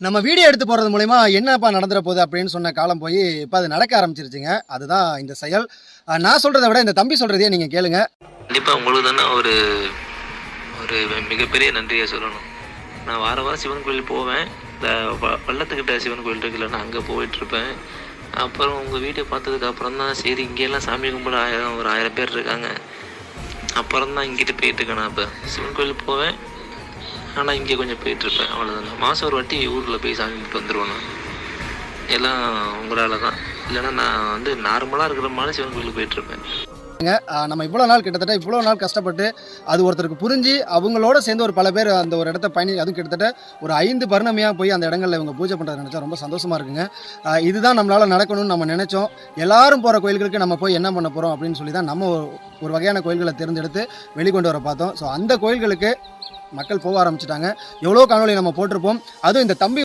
நம்ம வீடியோ எடுத்து போகிறது மூலிமா என்னப்பா நடந்துற போகுது அப்படின்னு சொன்ன காலம் போய் இப்போ அது நடக்க ஆரம்பிச்சிருச்சுங்க. அதுதான் இந்த செயல். நான் சொல்கிறத விட இந்த தம்பி சொல்கிறதையே நீங்கள் கேளுங்க. கண்டிப்பாக உங்களுக்கு தானே ஒரு ஒரு மிகப்பெரிய நன்றியை சொல்லணும். நான் வாரம் சிவன் கோயில் போவேன். இந்த பள்ளத்துக்கிட்ட சிவன் கோயில் இருக்குல்ல, நான் அங்கே போயிட்டுருப்பேன். அப்புறம் உங்கள் வீடியோ பார்த்ததுக்கு அப்புறம் தான் சரி இங்கெல்லாம் சாமி கும்பிட ஒரு 1000 பேர் இருக்காங்க. அப்புறம் தான் இங்கிட்டு போயிட்டுருக்கேன். நான் இப்போ சிவன் கோயில் போவேன், ஆனால் இங்கே கொஞ்சம் போயிட்டுருப்பேன். அவ்வளோதான். மாதம் ஒரு வாட்டி ஊரில் போய் சாமி கும்பிட்டு வந்துடுவேன். நான் எல்லாம் உங்களால் தான். இல்லைன்னா நான் நார்மலாக இருக்கிற மாதிரி சிவன் கோயிலுக்கு போயிட்டுருப்பேன். நம்ம இவ்வளோ நாள் கிட்டத்தட்ட இவ்வளோ நாள் கஷ்டப்பட்டு அது ஒருத்தருக்கு புரிஞ்சு அவங்களோட சேர்ந்து ஒரு பல பேர் அந்த ஒரு இடத்த அதுவும் கிட்டத்தட்ட ஒரு 5 பௌர்ணமியாக போய் அந்த இடங்களில் இவங்க பூஜை பண்ணுறதை நினச்சா ரொம்ப சந்தோஷமாக இருக்குங்க. இதுதான் நம்மளால் நடக்கணும்னு நம்ம நினச்சோம். எல்லாரும் போகிற கோயில்களுக்கு நம்ம போய் என்ன பண்ண போகிறோம் அப்படின்னு சொல்லி தான் நம்ம ஒரு வகையான கோயில்களை தேர்ந்தெடுத்து வெளிக்கொண்டு வர பார்த்தோம். ஸோ அந்த கோயில்களுக்கு மக்கள் போக ஆரம்பிச்சிட்டாங்க. எவ்வளோ காணொலி நம்ம போட்டிருப்போம். அதுவும் இந்த தம்பி